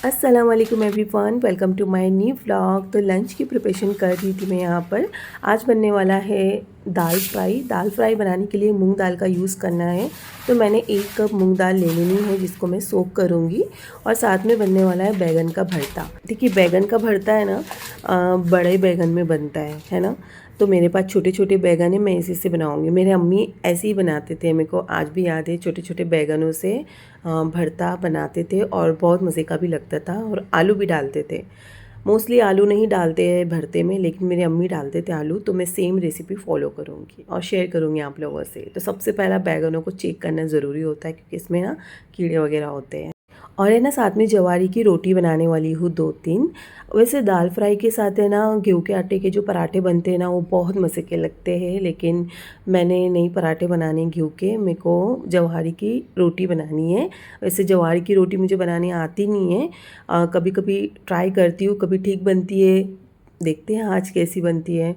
अस्सलाम वालेकुम everyone, welcome to my new vlog. तो लंच की प्रिपरेशन कर रही थी मैं यहाँ पर। आज बनने वाला है दाल फ्राई। दाल फ्राई बनाने के लिए मूंग दाल का यूज़ करना है। तो मैंने 1 कप मूंग दाल ले लेनी है जिसको मैं सोक करूँगी। और साथ में बनने वाला है बैगन का भरता। देखिए बैगन का भरता है ना, बड़े बैगन में बनता है ना। तो मेरे पास छोटे छोटे बैगन है, मैं इसी से बनाऊँगी। मेरे अम्मी ऐसे ही बनाते थे, मेरे को आज भी याद है। छोटे छोटे बैगनों से भरता बनाते थे और बहुत मज़े का भी लगता था। और आलू भी डालते थे। मोस्टली आलू नहीं डालते हैं भरते में, लेकिन मेरी अम्मी डालते थे आलू। तो मैं सेम रेसिपी फॉलो करूँगी और शेयर करूँगी आप लोगों से। तो सबसे पहला बैगनों को चेक करना ज़रूरी होता है, क्योंकि इसमें ना कीड़े वगैरह होते हैं। और है ना, साथ में जवारी की रोटी बनाने वाली हूँ 2-3। वैसे दाल फ्राई के साथ है ना, गेहूं के आटे के जो पराठे बनते हैं ना, वो बहुत मज़े के लगते हैं। लेकिन मैंने नहीं पराठे बनाने गेहूं के, मेरे को जवारी की रोटी बनानी है। वैसे जवारी की रोटी मुझे बनानी आती नहीं है, कभी कभी ट्राई करती हूँ, कभी ठीक बनती है। देखते हैं आज कैसी बनती है।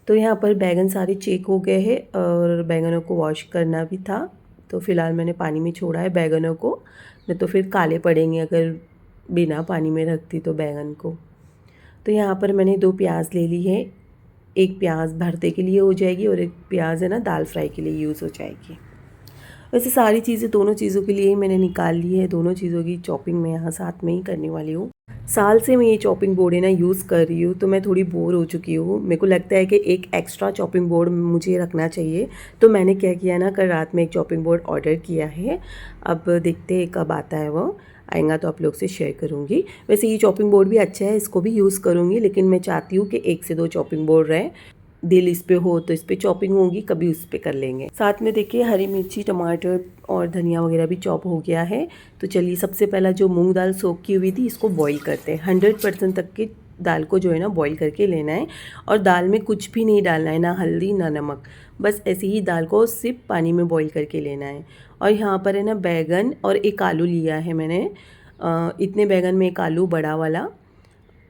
तो यहाँ पर बैगन सारे चेक हो गए हैं और बैगनों को वॉश करना भी था। तो फ़िलहाल मैंने पानी में छोड़ा है बैगनों को, नहीं तो फिर काले पड़ेंगे अगर बिना पानी में रखती तो बैगन को। तो यहाँ पर मैंने 2 प्याज ले ली है। एक प्याज भरते के लिए हो जाएगी और एक प्याज है ना दाल फ्राई के लिए यूज़ हो जाएगी। वैसे सारी चीज़ें दोनों चीज़ों के लिए ही मैंने निकाल ली है। दोनों चीज़ों की चॉपिंग मैं यहाँ साथ में ही करने वाली हूँ। साल से मैं ये चॉपिंग बोर्ड है ना यूज़ कर रही हूँ, तो मैं थोड़ी बोर हो चुकी हूँ। मेरे को लगता है कि एक एक्स्ट्रा चॉपिंग बोर्ड मुझे रखना चाहिए। तो मैंने क्या किया ना, कल रात में एक चॉपिंग बोर्ड ऑर्डर किया है। अब देखते हैं कब आता है, वो आएगा तो आप लोग से शेयर करूँगी। वैसे ये चॉपिंग बोर्ड भी अच्छा है, इसको भी यूज़ करूँगी। लेकिन मैं चाहती हूँ कि 1 से 2 चॉपिंग बोर्ड रहे। दिल इस पे हो तो इस पे चॉपिंग होगी, कभी उस पे कर लेंगे। साथ में देखिए हरी मिर्ची, टमाटर और धनिया वगैरह भी चॉप हो गया है। तो चलिए सबसे पहला जो मूंग दाल सोक की हुई थी इसको बॉईल करते हैं। 100% तक की दाल को जो है ना बॉईल करके लेना है। और दाल में कुछ भी नहीं डालना है, ना हल्दी ना नमक, बस ऐसे ही दाल को सिर्फ पानी में बॉईल करके लेना है। और यहाँ पर है ना बैगन और एक आलू लिया है मैंने। इतने बैगन में एक आलू बड़ा वाला,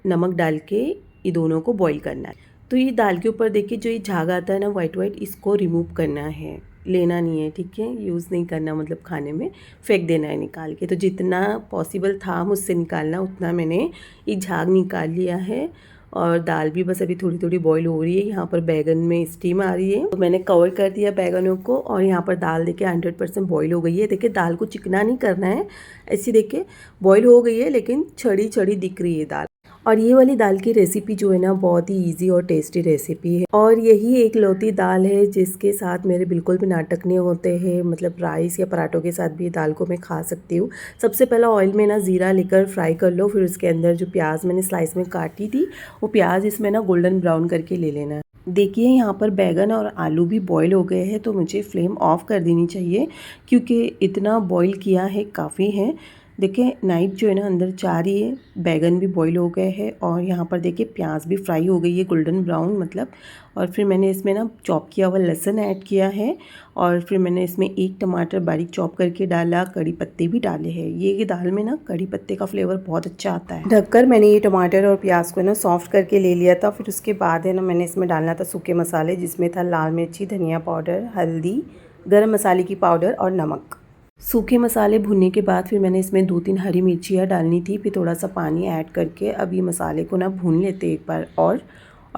नमक डाल के ये दोनों को बॉईल करना है। तो ये दाल के ऊपर देखिए जो ये झाग आता है ना वाइट वाइट, इसको रिमूव करना है, लेना नहीं है, ठीक है। यूज़ नहीं करना, मतलब खाने में फेंक देना है निकाल के। तो जितना पॉसिबल था मुझसे निकालना उतना मैंने ये झाग निकाल लिया है। और दाल भी बस अभी थोड़ी थोड़ी बॉईल हो रही है। यहाँ पर बैगन में स्टीम आ रही है, तो मैंने कवर कर दिया बैगनों को। और यहाँ पर दाल देखिए 100% बॉईल हो गई है। देखिए दाल को चिकना नहीं करना है, ऐसी देखिए बॉईल हो गई है, लेकिन छड़ी छड़ी दिख रही है दाल। और ये वाली दाल की रेसिपी जो है ना, बहुत ही इजी और टेस्टी रेसिपी है। और यही एक लौती दाल है जिसके साथ मेरे बिल्कुल भी नाटक नहीं होते हैं। मतलब राइस या पराठों के साथ भी दाल को मैं खा सकती हूँ। सबसे पहला ऑयल में ना ज़ीरा लेकर फ्राई कर लो, फिर उसके अंदर जो प्याज मैंने स्लाइस में काटी थी वो प्याज इसमें ना गोल्डन ब्राउन करके ले लेना है। देखिए यहाँ पर बैगन और आलू भी बॉईल हो गए हैं, तो मुझे फ्लेम ऑफ कर देनी चाहिए, क्योंकि इतना बॉईल किया है काफ़ी है। देखिए नाइफ जो है ना अंदर जा रही है, बैगन भी बॉईल हो गए हैं। और यहाँ पर देखिए प्याज भी फ्राई हो गई है गोल्डन ब्राउन मतलब। और फिर मैंने इसमें ना चॉप किया हुआ लहसुन ऐड किया है। और फिर मैंने इसमें 1 टमाटर बारीक चॉप करके डाला, कड़ी पत्ते भी डाले हैं। ये दाल में ना कड़ी पत्ते का फ्लेवर बहुत अच्छा आता है। ढककर मैंने ये टमाटर और प्याज को ना सॉफ्ट करके ले लिया था। फिर उसके बाद है ना मैंने इसमें डालना था सूखे मसाले, जिसमें था लाल मिर्ची, धनिया पाउडर, हल्दी, गरम मसाले की पाउडर और नमक। सूखे मसाले भुनने के बाद फिर मैंने इसमें 2-3 हरी मिर्चियाँ डालनी थी, फिर थोड़ा सा पानी ऐड करके अब ये मसाले को ना भून लेते एक बार और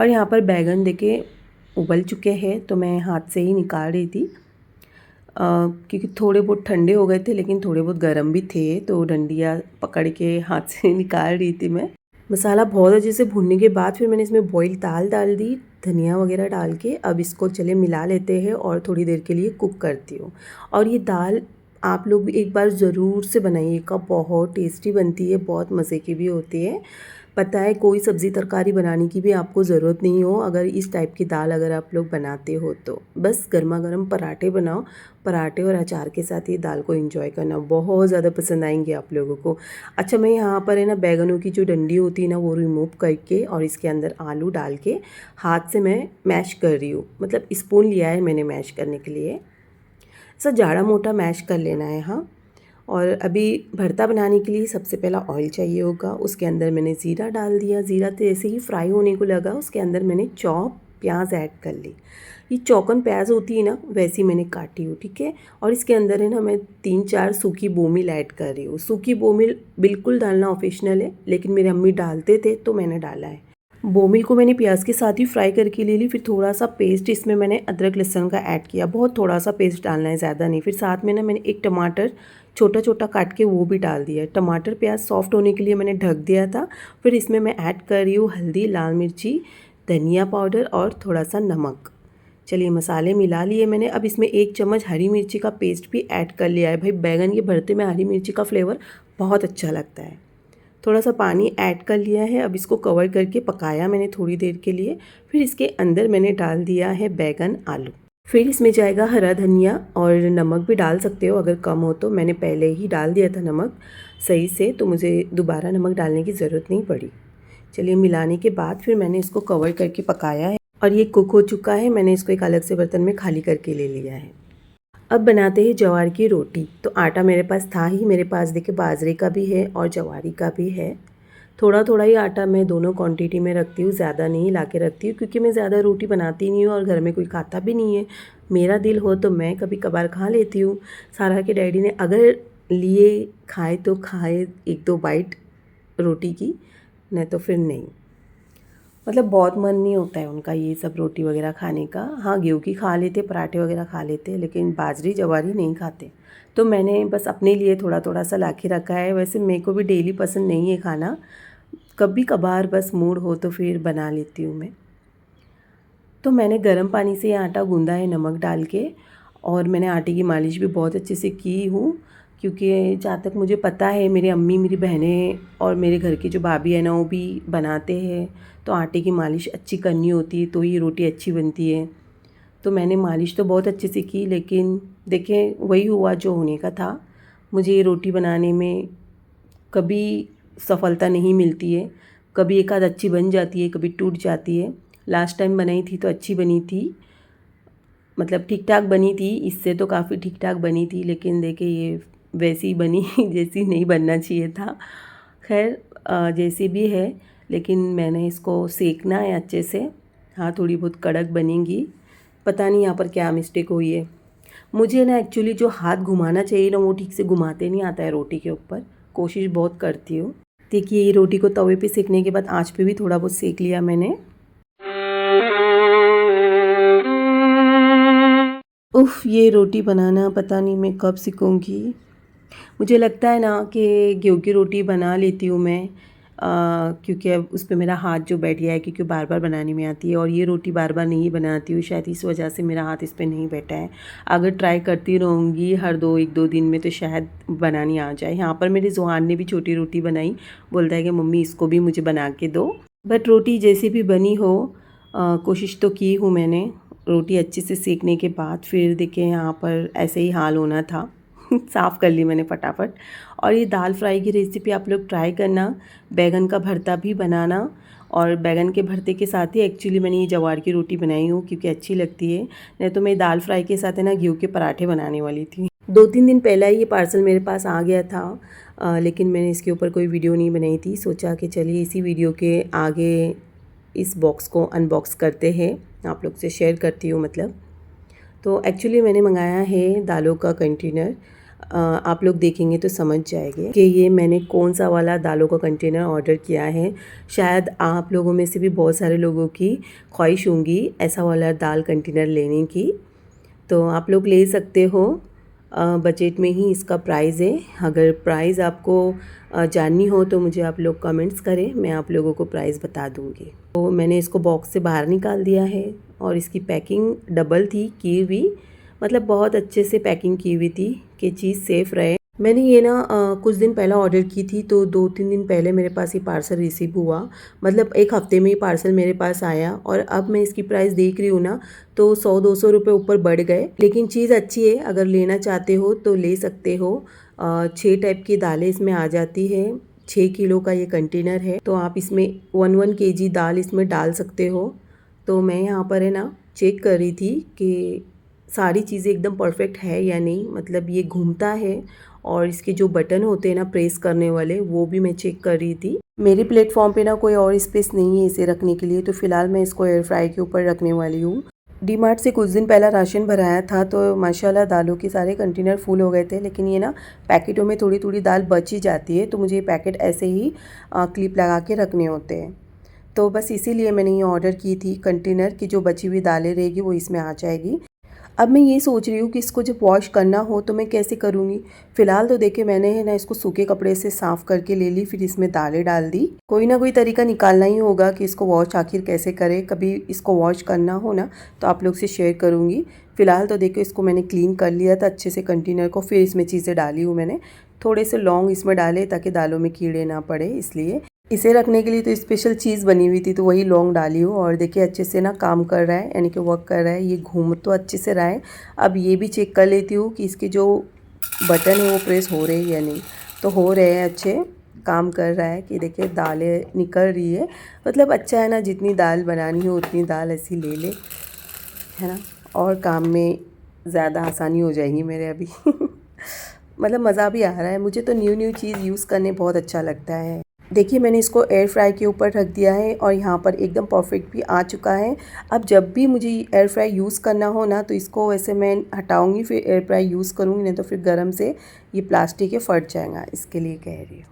यहाँ पर बैगन देखिए उबल चुके हैं, तो मैं हाथ से ही निकाल रही थी। क्योंकि थोड़े बहुत ठंडे हो गए थे, लेकिन थोड़े बहुत गर्म भी थे, तो डंडियाँ पकड़ के हाथ से निकाल रही थी मैं। मसाला बहुत अच्छे से भूनने के बाद फिर मैंने इसमें बॉईल दाल डाल दी, धनिया वगैरह डाल के। अब इसको चले मिला लेते हैं और थोड़ी देर के लिए कुक करती हूँ। और ये दाल आप लोग भी एक बार ज़रूर से बनाइएगा, बहुत टेस्टी बनती है, बहुत मज़े की भी होती है। पता है कोई सब्ज़ी तरकारी बनाने की भी आपको ज़रूरत नहीं हो अगर इस टाइप की दाल अगर आप लोग बनाते हो तो बस गर्मा गर्म पराठे बनाओ। पराठे और अचार के साथ ये दाल को एंजॉय करना बहुत ज़्यादा पसंद आएंगे आप लोगों को। अच्छा, मैं यहाँ पर है ना बैगनों की जो डंडी होती है ना वो रिमूव करके और इसके अंदर आलू डाल के हाथ से मैं मैश कर रही हूँ। मतलब स्पून लिया है मैंने मैश करने के लिए। ऐसा जाड़ा मोटा मैश कर लेना है। हाँ, और अभी भरता बनाने के लिए सबसे पहला ऑयल चाहिए होगा। उसके अंदर मैंने ज़ीरा डाल दिया। ज़ीरा तो जैसे ही फ्राई होने को लगा उसके अंदर मैंने चॉप प्याज ऐड कर ली। ये चौकन प्याज होती है ना वैसी मैंने काटी हूँ, ठीक है। और इसके अंदर है ना मैं 3-4 सूखी बोमिल ऐड कर रही हूँ। सूखी बोमिल बिल्कुल डालना ऑप्शनल है, लेकिन मेरे अम्मी डालते थे तो मैंने डाला है। बोमिल को मैंने प्याज के साथ ही फ्राई करके ले ली। फिर थोड़ा सा पेस्ट इसमें मैंने अदरक लहसुन का ऐड किया। बहुत थोड़ा सा पेस्ट डालना है, ज़्यादा नहीं। फिर साथ में ना मैंने एक टमाटर छोटा छोटा काट के वो भी डाल दिया। टमाटर प्याज सॉफ्ट होने के लिए मैंने ढक दिया था। फिर इसमें मैं ऐड कर रही हूँ हल्दी, लाल मिर्ची, धनिया पाउडर और थोड़ा सा नमक। चलिए मसाले मिला लिए मैंने। अब इसमें 1 चम्मच हरी मिर्ची का पेस्ट भी ऐड कर लिया है। भाई बैगन के भरते में हरी मिर्ची का फ्लेवर बहुत अच्छा लगता है। थोड़ा सा पानी ऐड कर लिया है। अब इसको कवर करके पकाया मैंने थोड़ी देर के लिए। फिर इसके अंदर मैंने डाल दिया है बैगन, आलू। फिर इसमें जाएगा हरा धनिया और नमक भी डाल सकते हो अगर कम हो तो। मैंने पहले ही डाल दिया था नमक सही से, तो मुझे दोबारा नमक डालने की ज़रूरत नहीं पड़ी। चलिए मिलाने के बाद फिर मैंने इसको कवर करके पकाया है और ये कुक हो चुका है। मैंने इसको एक अलग से बर्तन में खाली करके ले लिया है। अब बनाते हैं ज्वार की रोटी। तो आटा मेरे पास था ही, मेरे पास देखिए बाजरे का भी है और ज्वारी का भी है। थोड़ा थोड़ा ही आटा मैं दोनों क्वांटिटी में रखती हूँ, ज़्यादा नहीं ला के रखती हूँ क्योंकि मैं ज़्यादा रोटी बनाती नहीं हूँ और घर में कोई खाता भी नहीं है। मेरा दिल हो तो मैं कभी कभार खा लेती हूँ। सारा के डैडी ने अगर लिए खाए तो खाए 1-2 बाइट रोटी की, नहीं तो फिर नहीं। मतलब बहुत मन नहीं होता है उनका ये सब रोटी वगैरह खाने का। हाँ, गेहूँ की खा लेते, पराठे वगैरह खा लेते, लेकिन बाजरी जवारी नहीं खाते। तो मैंने बस अपने लिए थोड़ा थोड़ा सा ला के रखा है। वैसे मेरे को भी डेली पसंद नहीं है खाना, कभी कभार बस मूड हो तो फिर बना लेती हूँ मैं। तो मैंने गर्म पानी से ये आटा गूँधा है नमक डाल के, और मैंने आटे की मालिश भी बहुत अच्छे से की हूँ क्योंकि जहाँ तक मुझे पता है मेरी अम्मी, मेरी बहनें और मेरे घर की जो भाभी है ना वो भी बनाते हैं। तो आटे की मालिश अच्छी करनी होती है तो ये रोटी अच्छी बनती है। तो मैंने मालिश तो बहुत अच्छे से की, लेकिन देखें वही हुआ जो होने का था। मुझे ये रोटी बनाने में कभी सफलता नहीं मिलती है। कभी एक आध अच्छी बन जाती है, कभी टूट जाती है। लास्ट टाइम बनाई थी तो अच्छी बनी थी, मतलब ठीक ठाक बनी थी। इससे तो काफ़ी ठीक ठाक बनी थी, लेकिन देखिए ये वैसी बनी जैसी नहीं बनना चाहिए था। खैर जैसी भी है, लेकिन मैंने इसको सेकना है अच्छे से। हाँ, थोड़ी बहुत कड़क बनेंगी। पता नहीं यहाँ पर क्या मिस्टेक हुई है। मुझे ना एक्चुअली जो हाथ घुमाना चाहिए ना वो ठीक से घुमाते नहीं आता है रोटी के ऊपर। कोशिश बहुत करती हूँ। देखिए ये रोटी को तवे पे सेकने के बाद आँच पे भी थोड़ा बहुत सेक लिया मैंने। उफ़, ये रोटी बनाना पता नहीं मैं कब सीखूँगी। मुझे लगता है ना कि गेहूँ की रोटी बना लेती हूँ मैं, क्योंकि अब उस पे मेरा हाथ जो बैठ गया है, क्योंकि बार बार बनाने में आती है और ये रोटी बार बार नहीं बनाती हूँ। शायद इस वजह से मेरा हाथ इस पे नहीं बैठा है। अगर ट्राई करती रहूँगी हर 1-2 दिन में तो शायद बनानी आ जाए। यहाँ पर मेरे ज़ुहान ने भी छोटी रोटी बनाई, बोलता है कि मम्मी इसको भी मुझे बना के दो। बट रोटी जैसी भी बनी हो, कोशिश तो की हूँ मैंने। रोटी अच्छे से सेकने के बाद फिर देखिए यहाँ पर ऐसे ही हाल होना था। साफ़ कर ली मैंने फटाफट। और ये दाल फ्राई की रेसिपी आप लोग ट्राई करना। बैगन का भरता भी बनाना, और बैगन के भरते के साथ ही एक्चुअली मैंने ये ज्वार की रोटी बनाई हूँ क्योंकि अच्छी लगती है। नहीं तो मैं दाल फ्राई के साथ है ना गेहूँ के पराठे बनाने वाली थी। 2-3 दिन पहले ही ये पार्सल मेरे पास आ गया था, लेकिन मैंने इसके ऊपर कोई वीडियो नहीं बनाई थी। सोचा कि चलिए इसी वीडियो के आगे इस बॉक्स को अनबॉक्स करते हैं, आप लोग से शेयर करती हूँ मतलब। तो एक्चुअली मैंने मंगाया है दालों का कंटेनर। आप लोग देखेंगे तो समझ जाएंगे कि ये मैंने कौन सा वाला दालों का कंटेनर ऑर्डर किया है। शायद आप लोगों में से भी बहुत सारे लोगों की ख्वाहिश होंगी ऐसा वाला दाल कंटेनर लेने की, तो आप लोग ले सकते हो। बजट में ही इसका प्राइस है। अगर प्राइस आपको जाननी हो तो मुझे आप लोग कमेंट्स करें, मैं आप लोगों को प्राइस बता दूँगी। तो मैंने इसको बॉक्स से बाहर निकाल दिया है और इसकी पैकिंग डबल थी की हुई, मतलब बहुत अच्छे से पैकिंग की हुई थी कि चीज़ सेफ़ रहे। मैंने ये ना कुछ दिन पहले ऑर्डर की थी, तो 2-3 दिन पहले मेरे पास ये पार्सल रिसीव हुआ। मतलब 1 हफ़्ते में ये पार्सल मेरे पास आया और अब मैं इसकी प्राइस देख रही हूँ ना, तो 100-200 रुपए ऊपर बढ़ गए। लेकिन चीज़ अच्छी है, अगर लेना चाहते हो तो ले सकते हो। 6 टाइप की दालें इसमें आ जाती है। 6 किलो का ये कंटेनर है, तो आप इसमें 1-1 केजी दाल इसमें डाल सकते हो। तो मैं यहाँ पर है ना चेक कर रही थी कि सारी चीज़ें एकदम परफेक्ट है या नहीं, मतलब ये घूमता है और इसके जो बटन होते हैं ना प्रेस करने वाले, वो भी मैं चेक कर रही थी। मेरे प्लेटफॉर्म पे ना कोई और स्पेस नहीं है इसे रखने के लिए, तो फ़िलहाल मैं इसको एयर फ्राई के ऊपर रखने वाली हूँ। डीमार्ट से कुछ दिन पहले राशन भराया था, तो माशाल्लाह दालों के सारे कंटेनर फुल हो गए थे, लेकिन ये ना पैकेटों में थोड़ी थोड़ी दाल बच ही जाती है, तो मुझे ये पैकेट ऐसे ही क्लिप लगा के रखने होते हैं। तो बस इसीलिए मैंने ये ऑर्डर की थी कंटेनर की, जो बची हुई दालें रहेगी वो इसमें आ जाएगी। अब मैं ये सोच रही हूँ कि इसको जब वॉश करना हो तो मैं कैसे करूँगी। फ़िलहाल तो देखिए मैंने है ना इसको सूखे कपड़े से साफ़ करके ले ली, फिर इसमें दालें डाल दी। कोई ना कोई तरीका निकालना ही होगा कि इसको वॉश आखिर कैसे करें। कभी इसको वॉश करना हो ना तो आप लोग से शेयर करूँगी। फ़िलहाल तो देखो इसको मैंने क्लीन कर लिया था अच्छे से कंटेनर को, फिर इसमें चीज़ें डाली हूँ मैंने। थोड़े से लौंग इसमें डाले ताकि दालों में कीड़े ना पड़े, इसलिए इसे रखने के लिए तो स्पेशल चीज़ बनी हुई थी, तो वही लौंग डाली हूँ। और देखिए अच्छे से ना काम कर रहा है, यानी कि वर्क कर रहा है, ये घूम तो अच्छे से रहा है। अब ये भी चेक कर लेती हूँ कि इसके जो बटन है वो प्रेस हो रहे हैं या नहीं। तो हो रहे हैं, अच्छे काम कर रहा है। कि देखिए दालें निकल रही है, मतलब अच्छा है ना, जितनी दाल बनानी हो उतनी दाल ऐसी ले ले, है ना। और काम में ज़्यादा आसानी हो जाएगी मेरे अभी मतलब मज़ा भी आ रहा है मुझे, तो न्यू न्यू चीज़ यूज़ करने बहुत अच्छा लगता है। देखिए मैंने इसको एयर फ्राई के ऊपर रख दिया है और यहाँ पर एकदम परफेक्ट भी आ चुका है। अब जब भी मुझे एयर फ्राई यूज़ करना हो ना, तो इसको वैसे मैं हटाऊँगी, फिर एयर फ्राई यूज़ करूँगी, नहीं तो फिर गर्म से ये प्लास्टिक है फट जाएगा, इसके लिए कह रही हूँ।